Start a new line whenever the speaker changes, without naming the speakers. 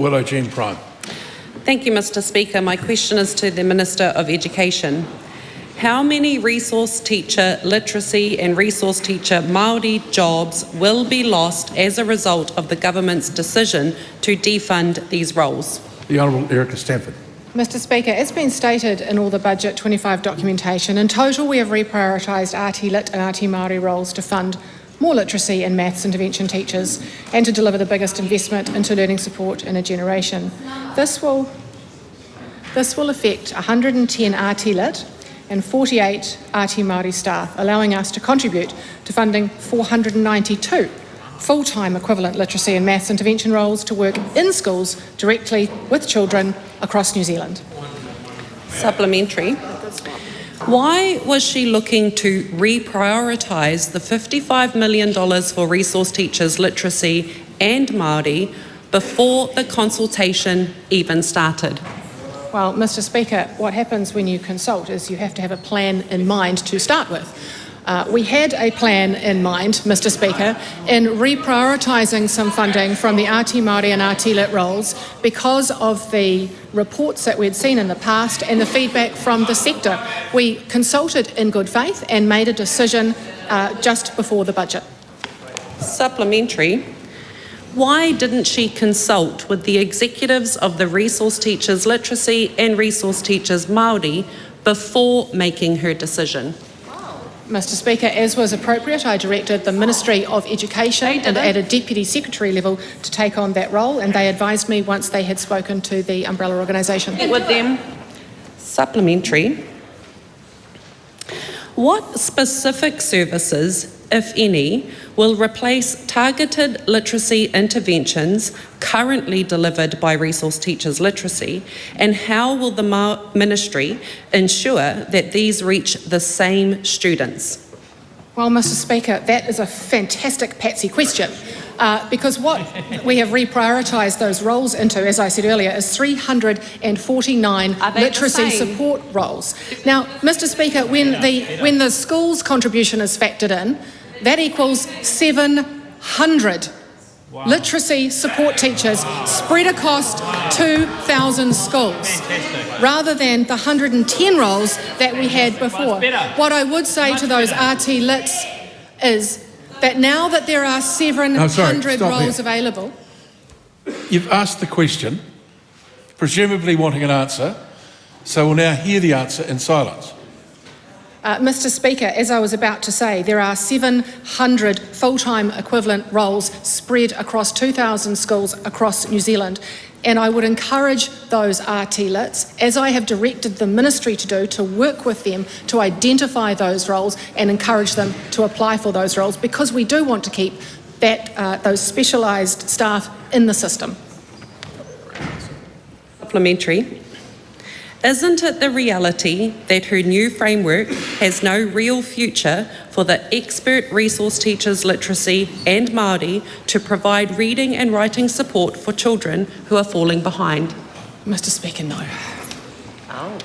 WhangāreiTim Prime.
Thank you, Mr. Speaker. My question is to the Minister of Education. How many resource teacher literacy and resource teacher Māori jobs will be lost as a result of the government's decision to defund these roles?
The Honourable Stanford.
Mr. Speaker, as been stated in all the Budget 25 documentation, in total we have reprioritised RT Lit and RT Māori roles to fund more literacy and maths intervention teachers and to deliver the biggest investment into learning support in a generation. This will affect 110 RT Lit and 48 RT Māori staff, allowing us to contribute to funding 492 full-time equivalent literacy and maths intervention roles to work in schools directly with children across New Zealand.
Supplementary. Why was she looking to reprioritise the $55 million for resource teachers literacy and Māori before the consultation even started?
Well, Mr. Speaker, what happens when you consult is you have to have a plan in mind to start with. We had a plan in mind, Mr. Speaker, in reprioritising some funding from the RT Māori and RT Lit roles because of the reports that we'd seen in the past and the feedback from the sector. We consulted in good faith and made a decision just before the budget.
Supplementary. Why didn't she consult with the executives of the resource teachers literacy and resource teachers Māori before making her decision?
Mr. Speaker, as was appropriate, I directed the Ministry of Education and at a Deputy Secretary level to take on that role, and they advised me once they had spoken to the umbrella organisation.
With them. Supplementary. What specific services, if any, will replace targeted literacy interventions currently delivered by resource teachers literacy, and how will the Ministry ensure that these reach the same students?
Well, Mr. Speaker, that is a fantastic Patsy question, because what we have reprioritised those roles into, as I said earlier, is 349 literacy support roles. Now, Mr. Speaker, when the school's contribution is factored in, that equals 700 literacy support teachers spread across 2,000 schools, rather than the 110 roles that we had before. What I would say to those RT Lits is that now that there are 700 roles available...
You've asked the question, presumably wanting an answer, so we'll now hear the answer in silence.
Mr. Speaker, as I was about to say, there are 700 full-time equivalent roles spread across 2,000 schools across New Zealand, and I would encourage those RT Lits, as I have directed the Ministry to do, to work with them to identify those roles and encourage them to apply for those roles, because we do want to keep those specialised staff in the system.
Supplementary. Isn't it the reality that her new framework has no real future for the expert resource teachers literacy and Māori to provide reading and writing support for children who are falling behind?
Mr. Speaker, no.
Oh.